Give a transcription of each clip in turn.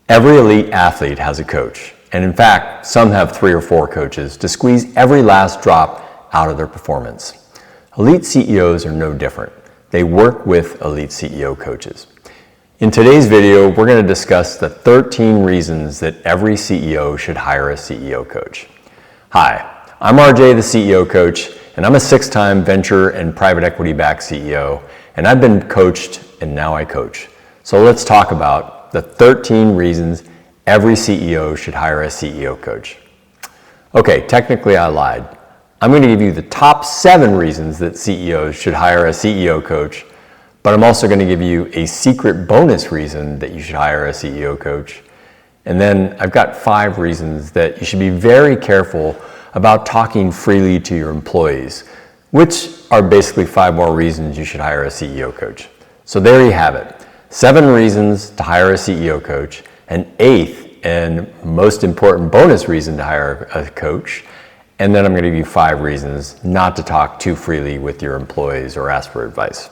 Every elite athlete has a coach, and in fact, some have 3 or 4 coaches to squeeze every last drop out of their performance. Elite CEOs are no different. They work with elite CEO coaches. In today's video, we're going to discuss the 13 reasons that every CEO should hire a CEO coach. Hi, I'm RJ, the CEO coach, and I'm a 6-time venture and private equity-backed CEO, and I've been coached and now I coach. So let's talk about the 13 reasons every CEO should hire a CEO coach. Okay, technically I lied. I'm going to give you the top 7 reasons that CEOs should hire a CEO coach, but I'm also going to give you a secret bonus reason that you should hire a CEO coach. And then I've got 5 reasons that you should be very careful about talking freely to your employees, which are basically 5 more reasons you should hire a CEO coach. So there you have it. 7 reasons to hire a CEO coach, an 8th and most important bonus reason to hire a coach, and then I'm going to give you 5 reasons not to talk too freely with your employees or ask for advice.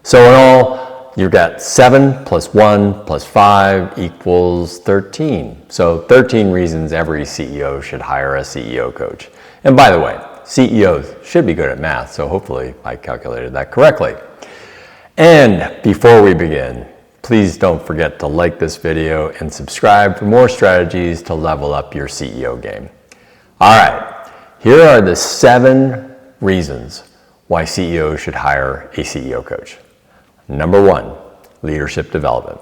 So in all, you've got 7 plus 1 plus 5 equals 13. So 13 reasons every CEO should hire a CEO coach. And by the way, CEOs should be good at math, so hopefully I calculated that correctly. And before we begin, please don't forget to like this video and subscribe for more strategies to level up your CEO game. All right, here are the 7 reasons why CEOs should hire a CEO coach. Number 1, leadership development.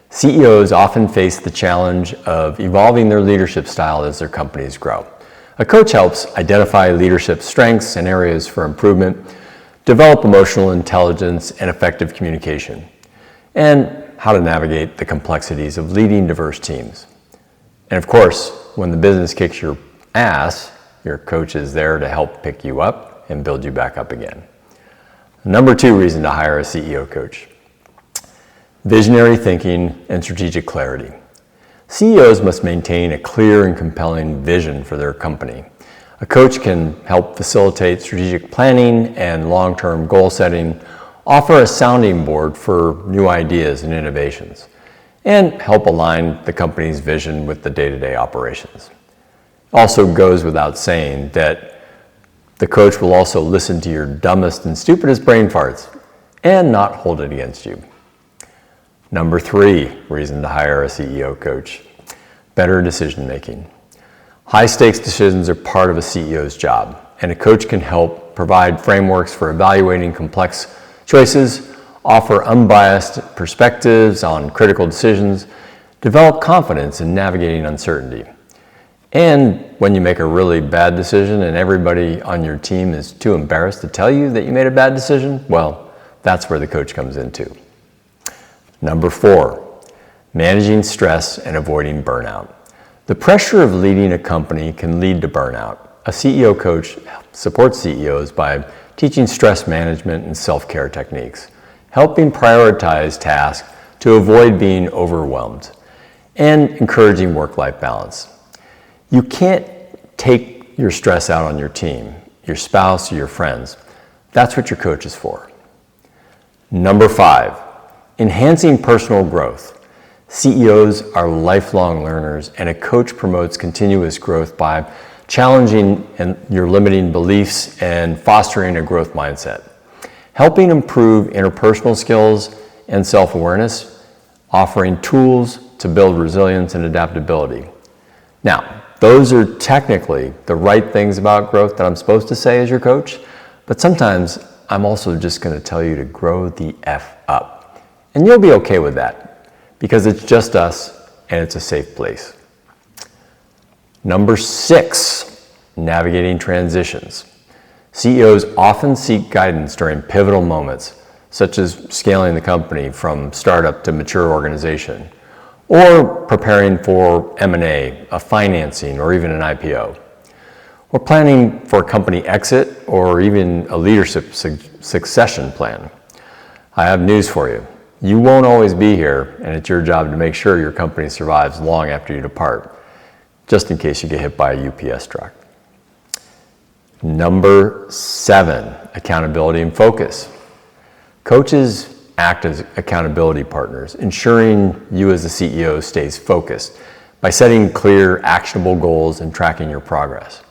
CEOs often face the challenge of evolving their leadership style as their companies grow. A coach helps identify leadership strengths and areas for improvement, develop emotional intelligence and effective communication, and how to navigate the complexities of leading diverse teams. And of course, when the business kicks your ass, your coach is there to help pick you up and build you back up again. Number 2 reason to hire a CEO coach: visionary thinking and strategic clarity. CEOs must maintain a clear and compelling vision for their company. A coach can help facilitate strategic planning and long-term goal setting, offer a sounding board for new ideas and innovations, and help align the company's vision with the day-to-day operations. It also goes without saying that the coach will also listen to your dumbest and stupidest brain farts and not hold it against you. Number 3 reason to hire a CEO coach: better decision making. High-stakes decisions are part of a CEO's job, and a coach can help provide frameworks for evaluating complex choices, offer unbiased perspectives on critical decisions, develop confidence in navigating uncertainty. And when you make a really bad decision and everybody on your team is too embarrassed to tell you that you made a bad decision, well, that's where the coach comes in too. Number 4, managing stress and avoiding burnout. The pressure of leading a company can lead to burnout. A CEO coach supports CEOs by teaching stress management and self-care techniques, helping prioritize tasks to avoid being overwhelmed, and encouraging work-life balance. You can't take your stress out on your team, your spouse, or your friends. That's what your coach is for. Number 5, enhancing personal growth. CEOs are lifelong learners, and a coach promotes continuous growth by challenging your limiting beliefs and fostering a growth mindset, helping improve interpersonal skills and self-awareness, offering tools to build resilience and adaptability. Now, those are technically the right things about growth that I'm supposed to say as your coach, but sometimes I'm also just going to tell you to grow the F up. And you'll be okay with that, because it's just us and it's a safe place. Number 6, navigating transitions. CEOs often seek guidance during pivotal moments, such as scaling the company from startup to mature organization, or preparing for M&A, a financing, or even an IPO, or planning for a company exit, or even a leadership succession plan. I have news for you. You won't always be here, and it's your job to make sure your company survives long after you depart, just in case you get hit by a UPS truck. Number 7, accountability and focus. Coaches act as accountability partners, ensuring you as the CEO stays focused by setting clear, actionable goals and tracking your progress,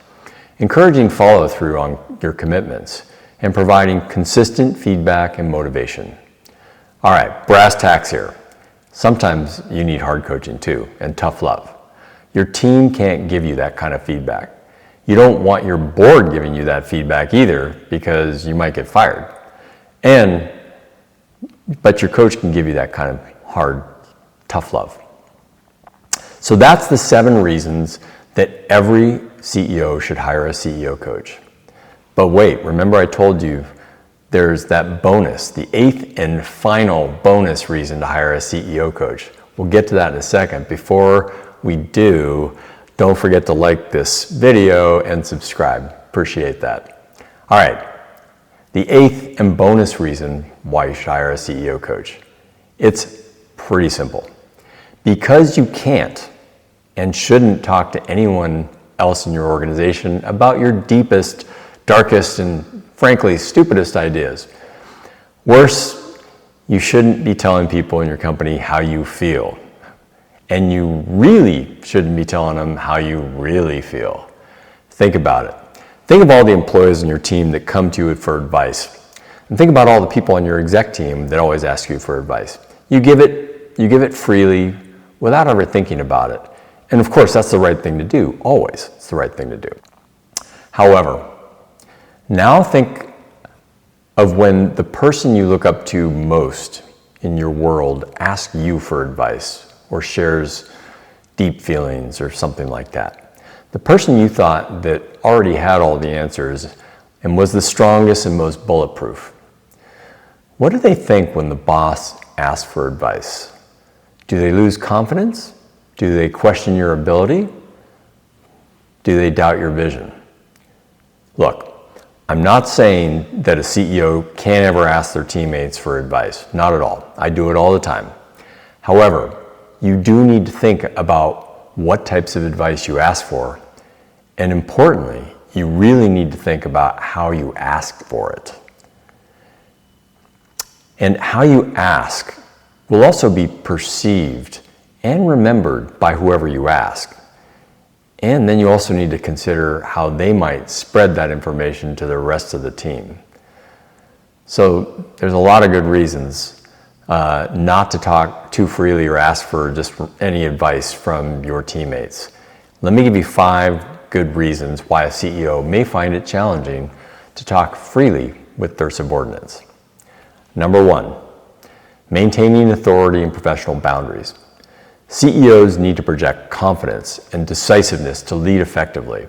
encouraging follow-through on your commitments, and providing consistent feedback and motivation. All right, brass tacks here. Sometimes you need hard coaching too, and tough love. Your team can't give you that kind of feedback. You don't want your board giving you that feedback either, because you might get fired. But your coach can give you that kind of hard, tough love. So that's the 7 reasons that every CEO should hire a CEO coach. But wait, remember I told you there's that bonus, the 8th and final bonus reason to hire a CEO coach. We'll get to that in a second. Before we do, don't forget to like this video and subscribe. Appreciate that. All right, the 8th and bonus reason why you should hire a CEO coach. It's pretty simple. Because you can't and shouldn't talk to anyone else in your organization about your deepest, darkest, and frankly, stupidest ideas. Worse, you shouldn't be telling people in your company how you feel. And you really shouldn't be telling them how you really feel. Think about it. Think of all the employees in your team that come to you for advice. And think about all the people on your exec team that always ask you for advice. You give it freely without ever thinking about it. And of course, that's the right thing to do. Always, it's the right thing to do. However, now think of when the person you look up to most in your world asks you for advice or shares deep feelings or something like that. The person you thought that already had all the answers and was the strongest and most bulletproof. What do they think when the boss asks for advice? Do they lose confidence? Do they question your ability? Do they doubt your vision? Look, I'm not saying that a CEO can't ever ask their teammates for advice. Not at all. I do it all the time. However, you do need to think about what types of advice you ask for. And importantly, you really need to think about how you ask for it. And how you ask will also be perceived and remembered by whoever you ask. And then you also need to consider how they might spread that information to the rest of the team. So there's a lot of good reasons not to talk too freely or ask for just any advice from your teammates. Let me give you 5 good reasons why a CEO may find it challenging to talk freely with their subordinates. Number 1, maintaining authority and professional boundaries. CEOs need to project confidence and decisiveness to lead effectively.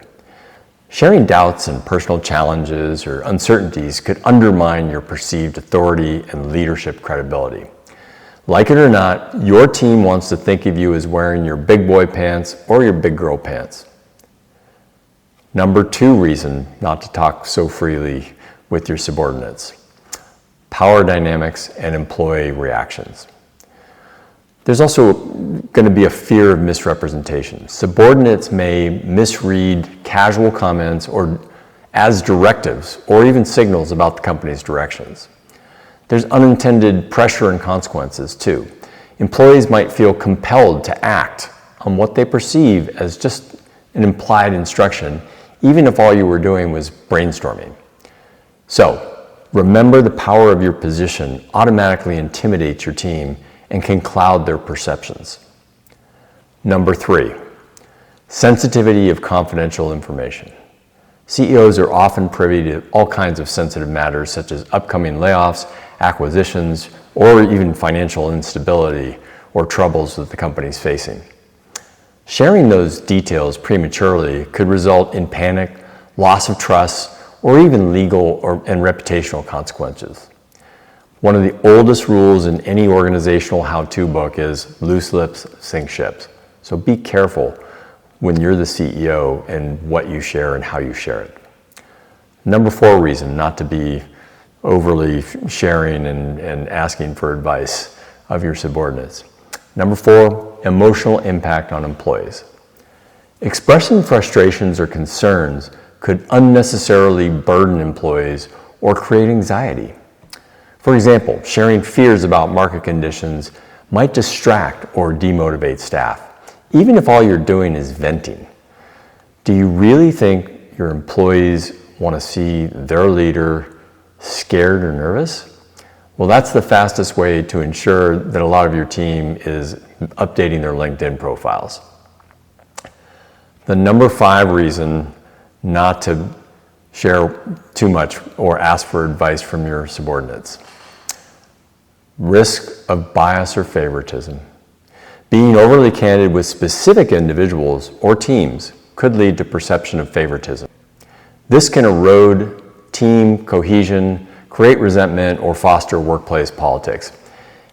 Sharing doubts and personal challenges or uncertainties could undermine your perceived authority and leadership credibility. Like it or not, your team wants to think of you as wearing your big boy pants or your big girl pants. Number 2 reason not to talk so freely with your subordinates. Power dynamics and employee reactions. There's also going to be a fear of misrepresentation. Subordinates may misread casual comments or as directives or even signals about the company's directions. There's unintended pressure and consequences too. Employees might feel compelled to act on what they perceive as just an implied instruction, even if all you were doing was brainstorming. So, remember the power of your position automatically intimidates your team and can cloud their perceptions. Number 3, sensitivity of confidential information. CEOs are often privy to all kinds of sensitive matters such as upcoming layoffs, acquisitions, or even financial instability or troubles that the company is facing. Sharing those details prematurely could result in panic, loss of trust, or even legal and reputational consequences. One of the oldest rules in any organizational how-to book is loose lips sink ships. So be careful when you're the CEO and what you share and how you share it. Number 4 reason not to be overly sharing and asking for advice of your subordinates. Number 4, emotional impact on employees. Expressing frustrations or concerns could unnecessarily burden employees or create anxiety. For example, sharing fears about market conditions might distract or demotivate staff, even if all you're doing is venting. Do you really think your employees want to see their leader scared or nervous? Well, that's the fastest way to ensure that a lot of your team is updating their LinkedIn profiles. The number 5 reason not to share too much or ask for advice from your subordinates. Risk of bias or favoritism. Being overly candid with specific individuals or teams could lead to perception of favoritism. This can erode team cohesion, create resentment, or foster workplace politics.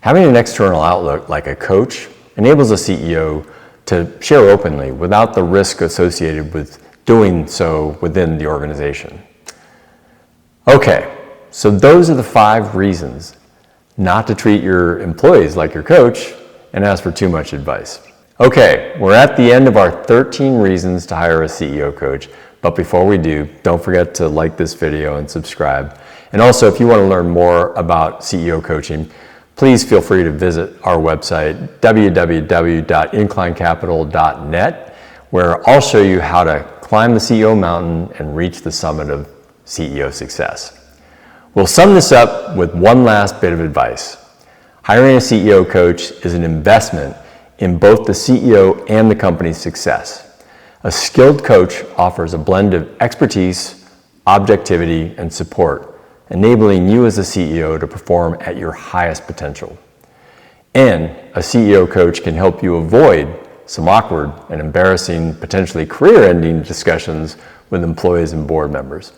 Having an external outlook like a coach enables a CEO to share openly without the risk associated with doing so within the organization. Okay, so those are the 5 reasons not to treat your employees like your coach and ask for too much advice. Okay, we're at the end of our 13 reasons to hire a CEO coach, but before we do, don't forget to like this video and subscribe. And also, if you want to learn more about CEO coaching, please feel free to visit our website, www.inclinecapital.net, where I'll show you how to climb the CEO mountain and reach the summit of CEO success. We'll sum this up with one last bit of advice. Hiring a CEO coach is an investment in both the CEO and the company's success. A skilled coach offers a blend of expertise, objectivity, and support, enabling you as a CEO to perform at your highest potential. And a CEO coach can help you avoid some awkward and embarrassing, potentially career-ending discussions with employees and board members.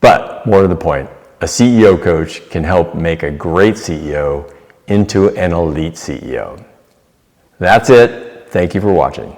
But more to the point, a CEO coach can help make a great CEO into an elite CEO. That's it. Thank you for watching.